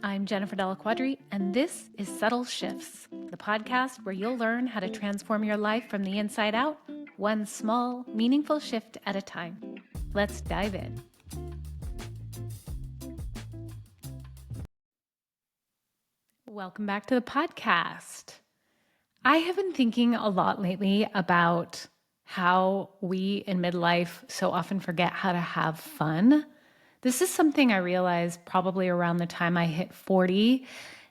I'm Jennifer Della Quadri, and this is Subtle Shifts, the podcast where you'll learn how to transform your life from the inside out, one small, meaningful shift at a time. Let's dive in. Welcome back to the podcast. I have been thinking a lot lately about how we in midlife so often forget how to have fun. This is something I realized probably around the time I hit 40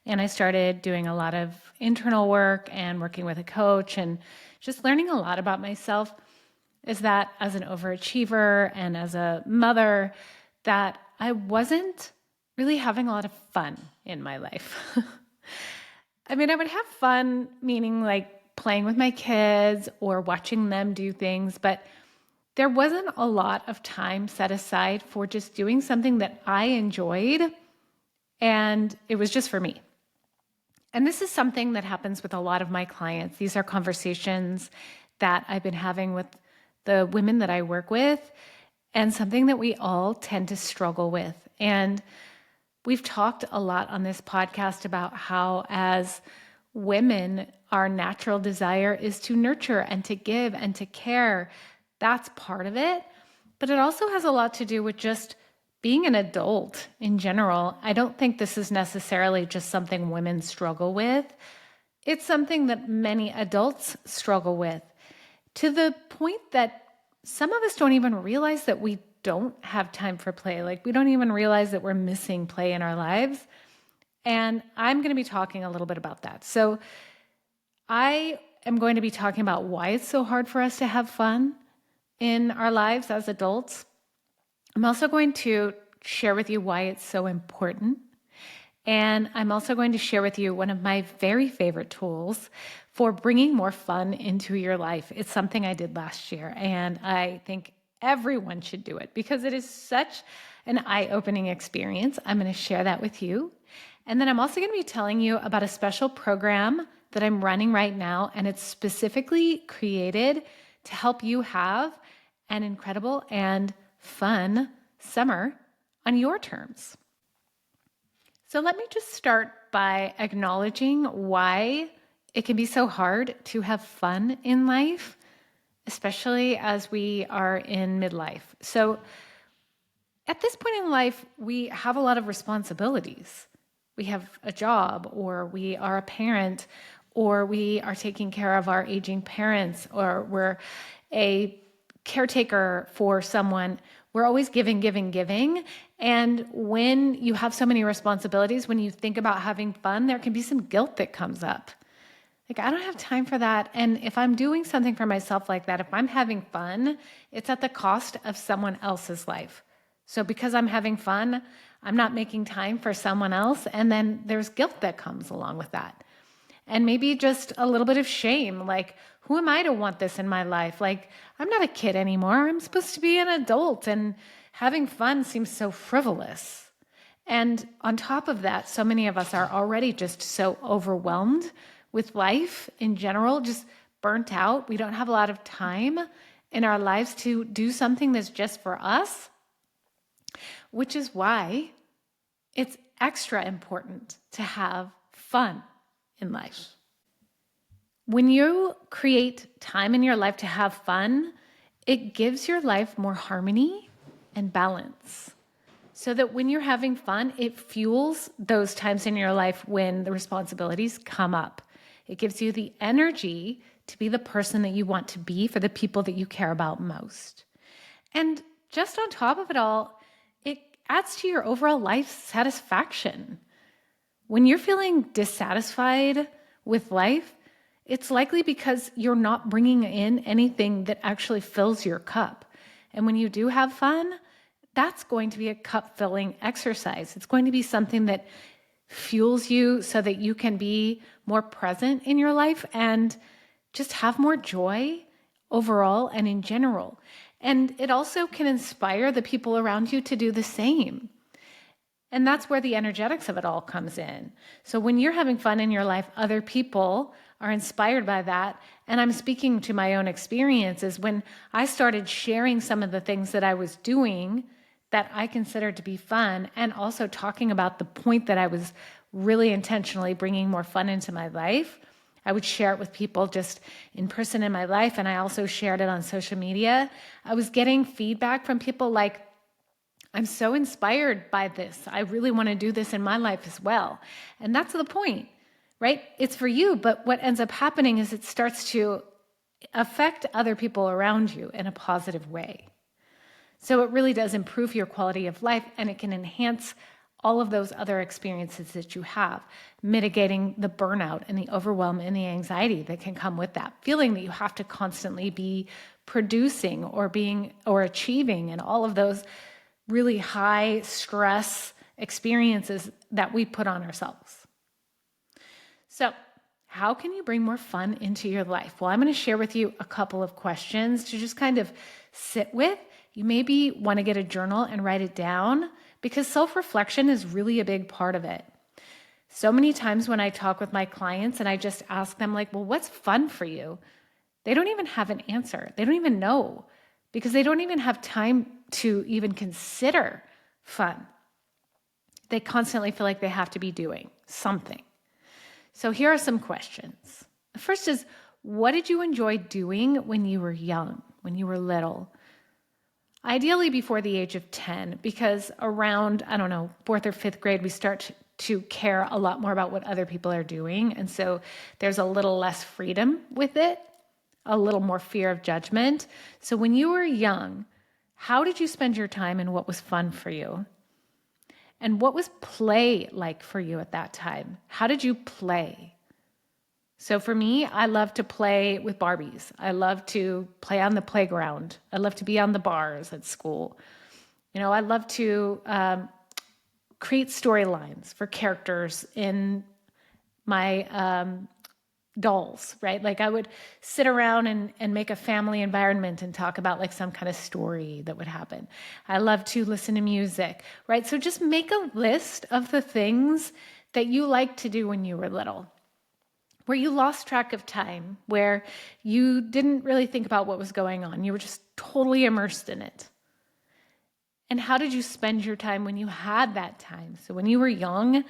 and I started doing a lot of internal work and working with a coach and just learning a lot about myself, is that as an overachiever and as a mother, that I wasn't really having a lot of fun in my life. I mean, I would have fun, meaning like playing with my kids or watching them do things, but there wasn't a lot of time set aside for just doing something that I enjoyed, and it was just for me. And this is something that happens with a lot of my clients. These are conversations that I've been having with the women that I work with, and something that we all tend to struggle with. And we've talked a lot on this podcast about how, as women, our natural desire is to nurture and to give and to care. That's part of it. But it also has a lot to do with just being an adult in general. I don't think this is necessarily just something women struggle with. It's something that many adults struggle with, to the point that some of us don't even realize that we don't have time for play. Like, we don't even realize that we're missing play in our lives. And I'm going to be talking a little bit about that. So I am going to be talking about why it's so hard for us to have fun in our lives as adults. I'm also going to share with you why it's so important. And I'm also going to share with you one of my very favorite tools for bringing more fun into your life. It's something I did last year, and I think everyone should do it because it is such an eye-opening experience. I'm going to share that with you. And then I'm also going to be telling you about a special program that I'm running right now, and it's specifically created to help you have an incredible and fun summer on your terms. So let me just start by acknowledging why it can be so hard to have fun in life, especially as we are in midlife. So at this point in life, we have a lot of responsibilities. We have a job, or we are a parent, or we are taking care of our aging parents, or we're a caretaker for someone. We're always giving. And when you have so many responsibilities, when you think about having fun, there can be some guilt that comes up. Like, I don't have time for that. And if I'm doing something for myself like that, if I'm having fun, it's at the cost of someone else's life. So because I'm having fun, I'm not making time for someone else. And then there's guilt that comes along with that. And maybe just a little bit of shame. Like, who am I to want this in my life? Like, I'm not a kid anymore. I'm supposed to be an adult, and having fun seems so frivolous. And on top of that, so many of us are already just so overwhelmed with life in general, just burnt out. We don't have a lot of time in our lives to do something that's just for us, which is why it's extra important to have fun in life. When you create time in your life to have fun, it gives your life more harmony and balance. So that when you're having fun, it fuels those times in your life when the responsibilities come up. It gives you the energy to be the person that you want to be for the people that you care about most. And just on top of it all, it adds to your overall life satisfaction. When you're feeling dissatisfied with life, it's likely because you're not bringing in anything that actually fills your cup. And when you do have fun, that's going to be a cup-filling exercise. It's going to be something that fuels you so that you can be more present in your life and just have more joy overall and in general. And it also can inspire the people around you to do the same. And that's where the energetics of it all comes in. So when you're having fun in your life, other people are inspired by that. And I'm speaking to my own experiences. When I started sharing some of the things that I was doing that I consider to be fun, and also talking about the point that I was really intentionally bringing more fun into my life. I would share it with people just in person in my life, and I also shared it on social media. I was getting feedback from people like, I'm so inspired by this. I really want to do this in my life as well. And that's the point, right? It's for you, but what ends up happening is it starts to affect other people around you in a positive way. So it really does improve your quality of life, and it can enhance all of those other experiences that you have, mitigating the burnout and the overwhelm and the anxiety that can come with that, feeling that you have to constantly be producing or being or achieving, and all of those really high stress experiences that we put on ourselves. So how can you bring more fun into your life? Well, I'm going to share with you a couple of questions to just kind of sit with. You maybe want to get a journal and write it down, because self-reflection is really a big part of it. So many times when I talk with my clients and I just ask them like, well, what's fun for you? They don't even have an answer. They don't even know, because they don't even have time to even consider fun. They constantly feel like they have to be doing something. So here are some questions. The first is, what did you enjoy doing when you were young, when you were little? Ideally before the age of 10, because around, fourth or fifth grade, we start to care a lot more about what other people are doing. And so there's a little less freedom with it, a little more fear of judgment. So when you were young, how did you spend your time and what was fun for you? And what was play like for you at that time? How did you play? So for me, I love to play with Barbies. I love to play on the playground. I love to be on the bars at school. I love to create storylines for characters in my dolls, right? Like I would sit around and make a family environment and talk about like some kind of story that would happen. I love to listen to music, right? So just make a list of the things that you liked to do when you were little, where you lost track of time, where you didn't really think about what was going on. You were just totally immersed in it. And how did you spend your time when you had that time? So when you were young,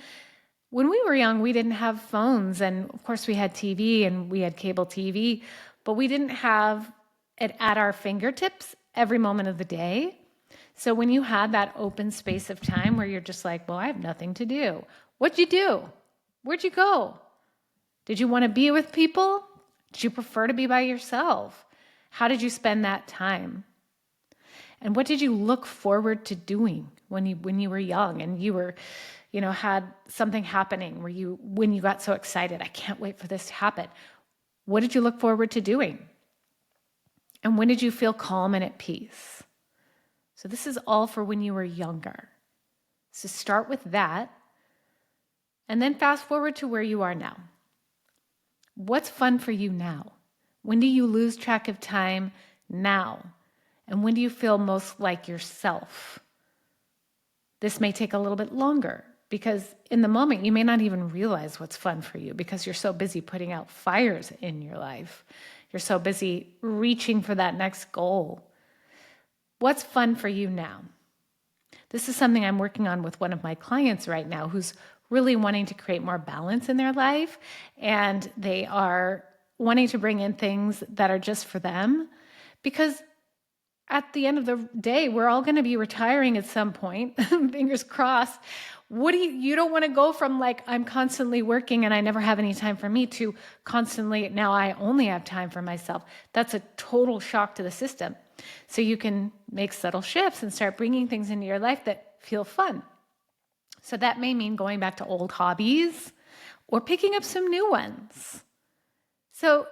we didn't have phones, and of course we had TV and we had cable TV, but we didn't have it at our fingertips every moment of the day. So when you had that open space of time where you're just like, well, I have nothing to do. What'd you do? Where'd you go? Did you want to be with people? Did you prefer to be by yourself? How did you spend that time? And what did you look forward to doing when you were young and you were, had something happening when you got so excited? I can't wait for this to happen. What did you look forward to doing? And when did you feel calm and at peace? So this is all for when you were younger. So start with that, and then fast forward to where you are now. What's fun for you now? When do you lose track of time now? And when do you feel most like yourself? This may take a little bit longer, because in the moment you may not even realize what's fun for you because you're so busy putting out fires in your life. You're so busy reaching for that next goal. What's fun for you now? This is something I'm working on with one of my clients right now who's really wanting to create more balance in their life, and they are wanting to bring in things that are just for them, because at the end of the day, we're all going to be retiring at some point, fingers crossed. You don't want to go from like, I'm constantly working and I never have any time for me, to constantly, now I only have time for myself. That's a total shock to the system. So you can make subtle shifts and start bringing things into your life that feel fun. So that may mean going back to old hobbies or picking up some new ones. So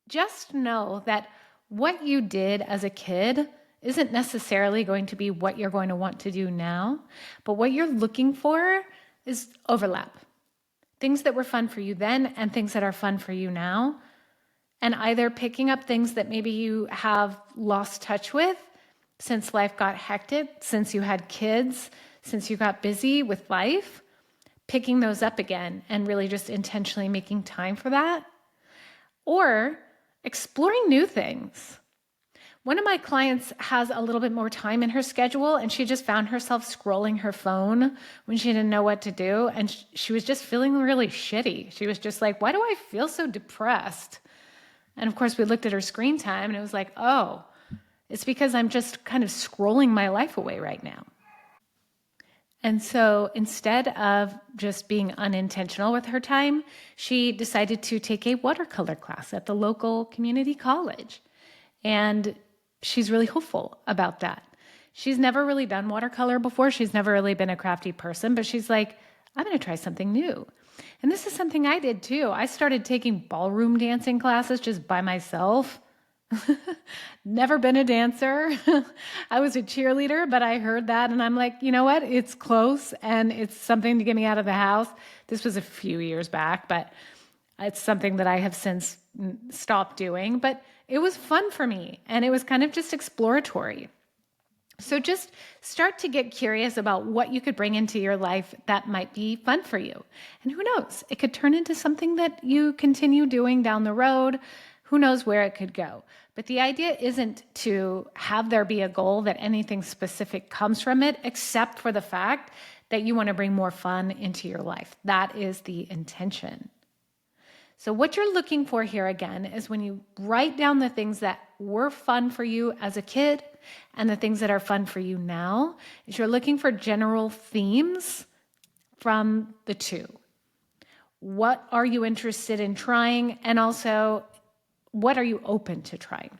just know that what you did as a kid isn't necessarily going to be what you're going to want to do now, but what you're looking for is overlap. Things that were fun for you then and things that are fun for you now, and either picking up things that maybe you have lost touch with since life got hectic, since you had kids, since you got busy with life, picking those up again and really just intentionally making time for that, or exploring new things. One of my clients has a little bit more time in her schedule, and she just found herself scrolling her phone when she didn't know what to do. And she was just feeling really shitty. She was just like, why do I feel so depressed? And of course, we looked at her screen time and it was like, oh, it's because I'm just kind of scrolling my life away right now. And so instead of just being unintentional with her time, she decided to take a watercolor class at the local community college. And she's really hopeful about that. She's never really done watercolor before. She's never really been a crafty person, but she's like, I'm going to try something new. And this is something I did too. I started taking ballroom dancing classes just by myself. Never been a dancer. I was a cheerleader, but I heard that and I'm like, you know what? It's close and it's something to get me out of the house. This was a few years back, but it's something that I have since stopped doing. But it was fun for me and it was kind of just exploratory. So just start to get curious about what you could bring into your life that might be fun for you. And who knows, it could turn into something that you continue doing down the road. Who knows where it could go. But the idea isn't to have there be a goal that anything specific comes from it, except for the fact that you want to bring more fun into your life. That is the intention. So what you're looking for here again is when you write down the things that were fun for you as a kid and the things that are fun for you now, is you're looking for general themes from the two. What are you interested in trying? And also, what are you open to trying?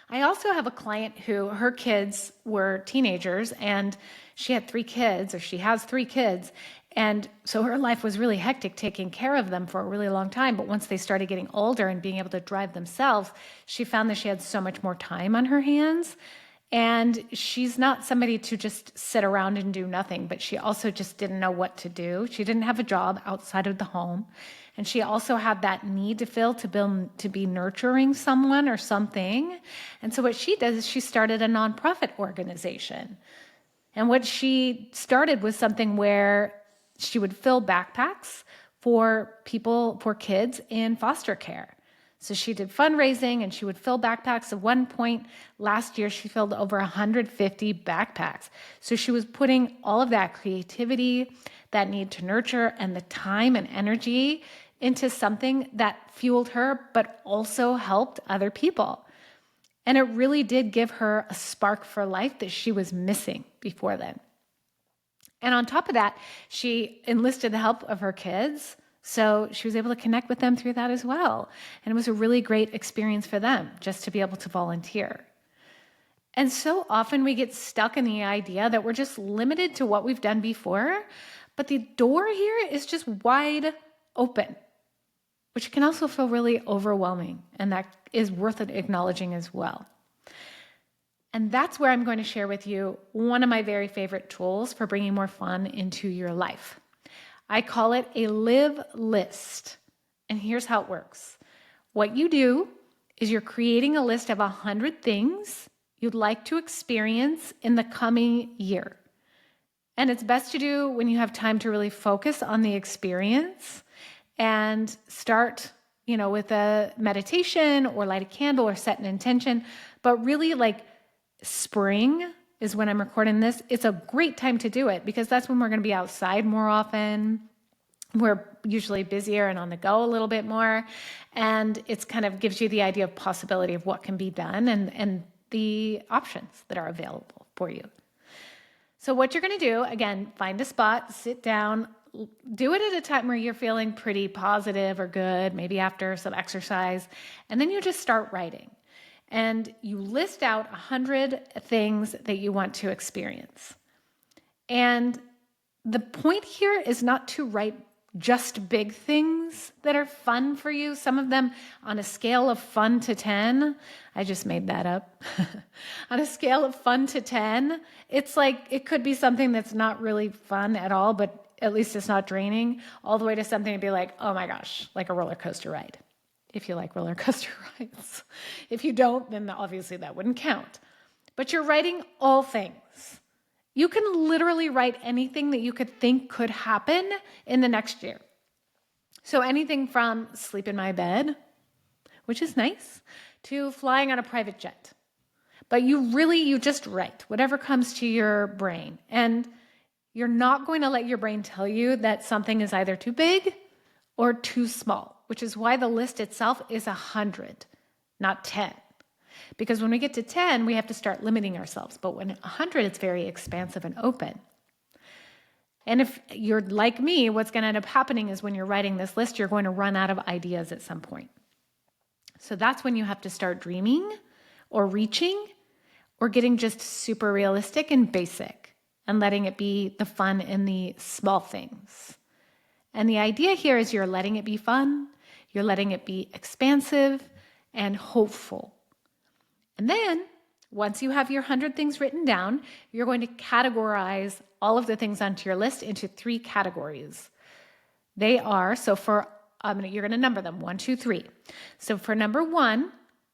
I also have a client who her kids were teenagers and she had 3 kids, or she has 3 kids. And so her life was really hectic taking care of them for a really long time. But once they started getting older and being able to drive themselves, she found that she had so much more time on her hands. And she's not somebody to just sit around and do nothing, but she also just didn't know what to do. She didn't have a job outside of the home. And she also had that need to feel to be nurturing someone or something. And so what she does is she started a nonprofit organization. And what she started was something where she would fill backpacks for people, for kids in foster care. So she did fundraising and she would fill backpacks. At one point last year, she filled over 150 backpacks. So she was putting all of that creativity, that need to nurture, and the time and energy into something that fueled her, but also helped other people. And it really did give her a spark for life that she was missing before then. And on top of that, she enlisted the help of her kids. So she was able to connect with them through that as well. And it was a really great experience for them just to be able to volunteer. And so often we get stuck in the idea that we're just limited to what we've done before, but the door here is just wide open, which can also feel really overwhelming. And that is worth acknowledging as well. And that's where I'm going to share with you one of my very favorite tools for bringing more fun into your life. I call it a live list. And here's how it works. What you do is you're creating a list of 100 things you'd like to experience in the coming year. And it's best to do when you have time to really focus on the experience and start, with a meditation or light a candle or set an intention. But really, spring is when I'm recording this. It's a great time to do it because that's when we're going to be outside more often. We're usually busier and on the go a little bit more. And it's kind of gives you the idea of possibility of what can be done and the options that are available for you. So what you're going to do, again, find a spot, sit down, do it at a time where you're feeling pretty positive or good, maybe after some exercise, and then you just start writing. And you list out 100 things that you want to experience. And the point here is not to write just big things that are fun for you. Some of them on a scale of fun to 10, I just made that up. On a scale of fun to 10, it's like it could be something that's not really fun at all, but at least it's not draining, all the way to something to be like, oh my gosh, like a roller coaster ride. If you like roller coaster rides. If you don't, then obviously that wouldn't count. But you're writing all things. You can literally write anything that you could think could happen in the next year. So anything from sleep in my bed, which is nice, to flying on a private jet. But you just write whatever comes to your brain. And you're not going to let your brain tell you that something is either too big or too small, which is why the list itself is 100, not 10. Because when we get to 10, we have to start limiting ourselves. But when 100, it's very expansive and open. And if you're like me, what's going to end up happening is when you're writing this list, you're going to run out of ideas at some point. So that's when you have to start dreaming or reaching or getting just super realistic and basic and letting it be the fun in the small things. And the idea here is you're letting it be fun, you're letting it be expansive and hopeful. And then once you have your 100 things written down, you're going to categorize all of the things onto your list into 3 categories. They are, you're going to number them 1, 2, 3. So for number 1,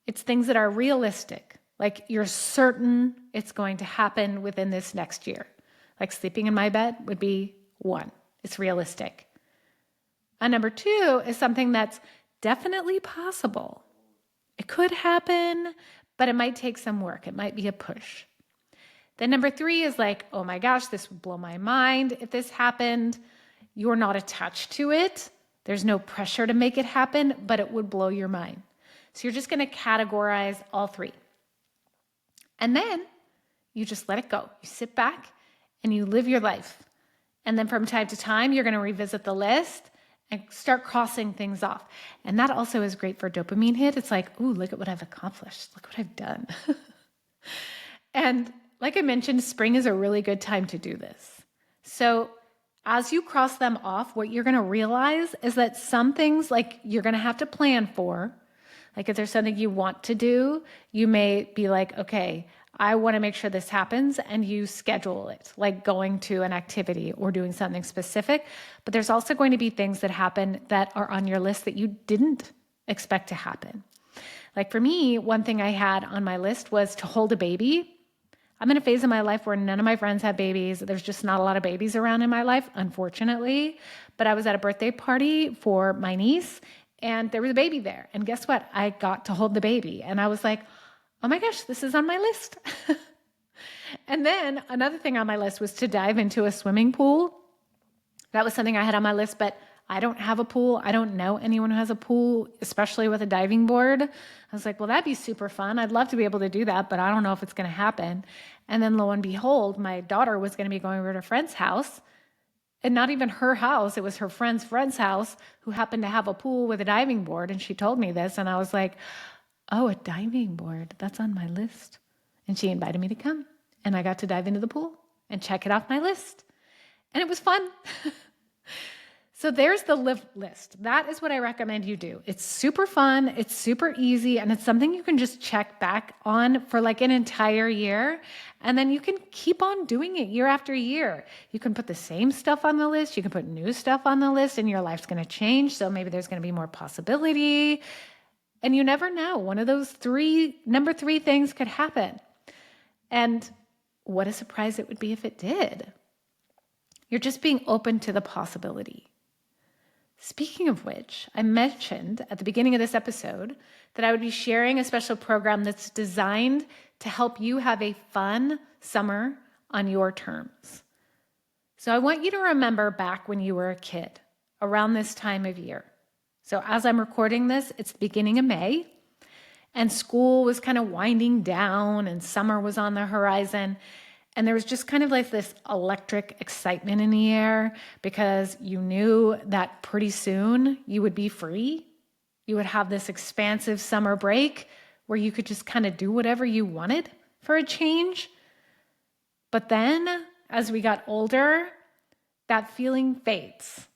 it's things that are realistic, like you're certain it's going to happen within this next year. Like sleeping in my bed would be 1. It's realistic. And number 2 is something that's definitely possible. It could happen, but it might take some work. It might be a push. Then number 3 is like, oh my gosh, this would blow my mind if this happened. You're not attached to it. There's no pressure to make it happen, but it would blow your mind. So you're just going to categorize all 3. And then you just let it go. You sit back and you live your life. And then from time to time, you're going to revisit the list and start crossing things off. And that also is great for a dopamine hit. It's like, ooh, look at what I've accomplished. Look what I've done. And like I mentioned, spring is a really good time to do this. So as you cross them off, what you're going to realize is that some things like you're going to have to plan for. Like if there's something you want to do, you may be like, okay, I want to make sure this happens, and you schedule it, like going to an activity or doing something specific. But there's also going to be things that happen that are on your list that you didn't expect to happen. Like for me, one thing I had on my list was to hold a baby. I'm in a phase of my life where none of my friends have babies. There's just not a lot of babies around in my life, unfortunately. But I was at a birthday party for my niece, and there was a baby there. And guess what? I got to hold the baby. And I was like, oh my gosh, this is on my list. And then another thing on my list was to dive into a swimming pool. That was something I had on my list, but I don't have a pool. I don't know anyone who has a pool, especially with a diving board. I was like, well, that'd be super fun. I'd love to be able to do that, but I don't know if it's going to happen. And then lo and behold, my daughter was going to be going over to a friend's house, and not even her house. It was her friend's house who happened to have a pool with a diving board. And she told me this, and I was like, oh, a diving board, that's on my list. And she invited me to come, and I got to dive into the pool and check it off my list. And it was fun. So there's the live list. That is what I recommend you do. It's super fun, it's super easy, and it's something you can just check back on for like an entire year. And then you can keep on doing it year after year. You can put the same stuff on the list, you can put new stuff on the list, and your life's going to change. So maybe there's going to be more possibility. And you never know. One of those number 3 things could happen. And what a surprise it would be if it did. You're just being open to the possibility. Speaking of which, I mentioned at the beginning of this episode that I would be sharing a special program that's designed to help you have a fun summer on your terms. So I want you to remember back when you were a kid, around this time of year. So as I'm recording this, it's the beginning of May, and school was kind of winding down and summer was on the horizon. And there was just kind of like this electric excitement in the air because you knew that pretty soon you would be free. You would have this expansive summer break where you could just kind of do whatever you wanted for a change. But then as we got older, that feeling fades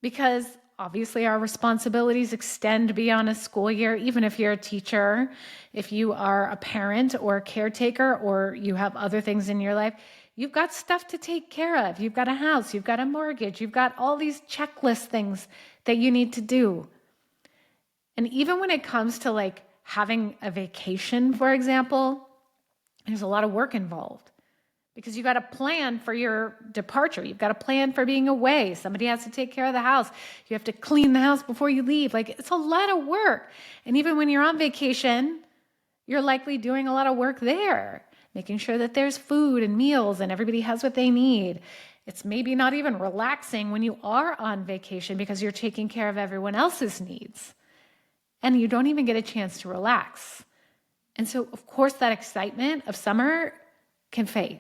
because obviously our responsibilities extend beyond a school year. Even if you're a teacher, if you are a parent or a caretaker, or you have other things in your life, you've got stuff to take care of. You've got a house, you've got a mortgage, you've got all these checklist things that you need to do. And even when it comes to like having a vacation, for example, there's a lot of work involved because you got to plan for your departure. You've got to plan for being away. Somebody has to take care of the house. You have to clean the house before you leave. Like, it's a lot of work. And even when you're on vacation, you're likely doing a lot of work there, making sure that there's food and meals and everybody has what they need. It's maybe not even relaxing when you are on vacation because you're taking care of everyone else's needs. And you don't even get a chance to relax. And so, of course, that excitement of summer can fade.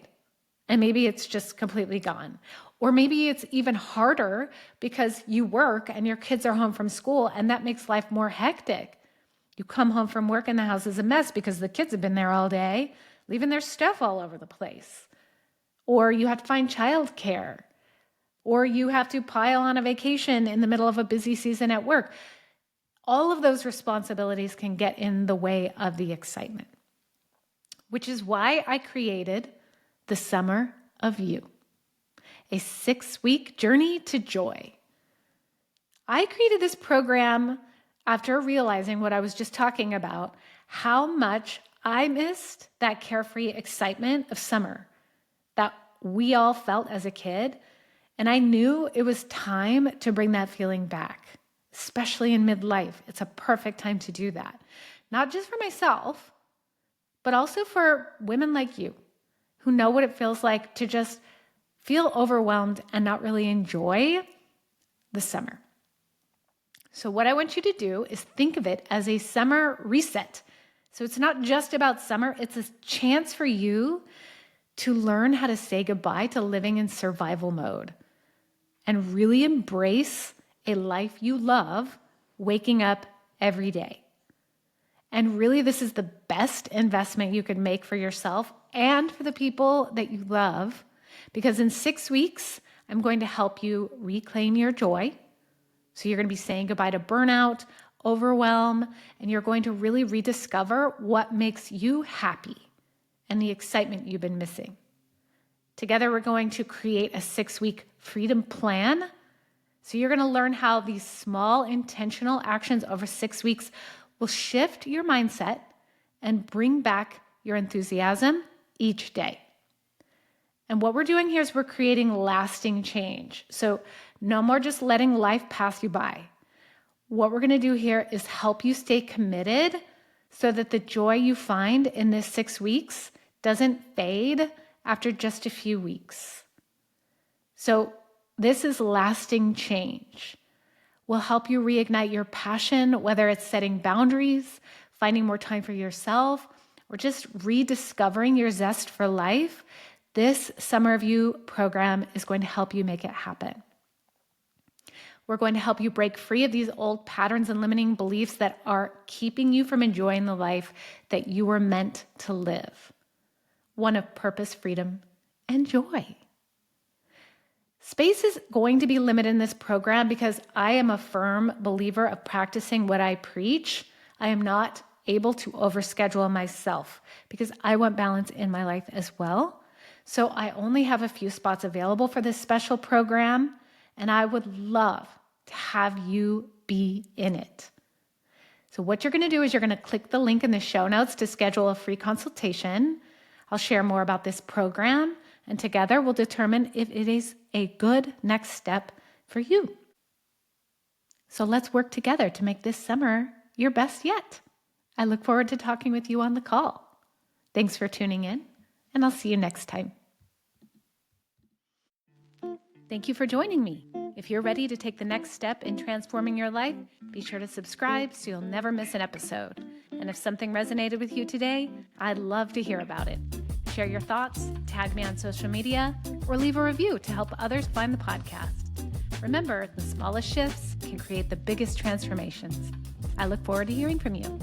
And maybe it's just completely gone. Or maybe it's even harder because you work and your kids are home from school, and that makes life more hectic. You come home from work and the house is a mess because the kids have been there all day, leaving their stuff all over the place. Or you have to find childcare. Or you have to pile on a vacation in the middle of a busy season at work. All of those responsibilities can get in the way of the excitement, which is why I created the Summer of You, a 6-week journey to joy. I created this program after realizing what I was just talking about, how much I missed that carefree excitement of summer that we all felt as a kid. And I knew it was time to bring that feeling back, especially in midlife. It's a perfect time to do that. Not just for myself, but also for women like you who know what it feels like to just feel overwhelmed and not really enjoy the summer. So what I want you to do is think of it as a summer reset. So it's not just about summer, it's a chance for you to learn how to say goodbye to living in survival mode and really embrace a life you love, waking up every day. And really, this is the best investment you could make for yourself and for the people that you love, because in 6 weeks, I'm going to help you reclaim your joy. So you're going to be saying goodbye to burnout, overwhelm, and you're going to really rediscover what makes you happy and the excitement you've been missing. Together, we're going to create a 6-week freedom plan. So you're going to learn how these small intentional actions over 6 weeks will shift your mindset and bring back your enthusiasm each day. And what we're doing here is we're creating lasting change. So no more just letting life pass you by. What we're going to do here is help you stay committed so that the joy you find in this 6 weeks doesn't fade after just a few weeks. So this is lasting change. We'll help you reignite your passion, whether it's setting boundaries, finding more time for yourself, or just rediscovering your zest for life. This Summer of You program is going to help you make it happen. We're going to help you break free of these old patterns and limiting beliefs that are keeping you from enjoying the life that you were meant to live. One of purpose, freedom, and joy. Space is going to be limited in this program because I am a firm believer of practicing what I preach. I am not able to overschedule myself because I want balance in my life as well. So I only have a few spots available for this special program, and I would love to have you be in it. So what you're going to do is you're going to click the link in the show notes to schedule a free consultation. I'll share more about this program, and together we'll determine if it is a good next step for you. So let's work together to make this summer your best yet. I look forward to talking with you on the call. Thanks for tuning in, and I'll see you next time. Thank you for joining me. If you're ready to take the next step in transforming your life, be sure to subscribe so you'll never miss an episode. And if something resonated with you today, I'd love to hear about it. Share your thoughts, tag me on social media, or leave a review to help others find the podcast. Remember, the smallest shifts can create the biggest transformations. I look forward to hearing from you.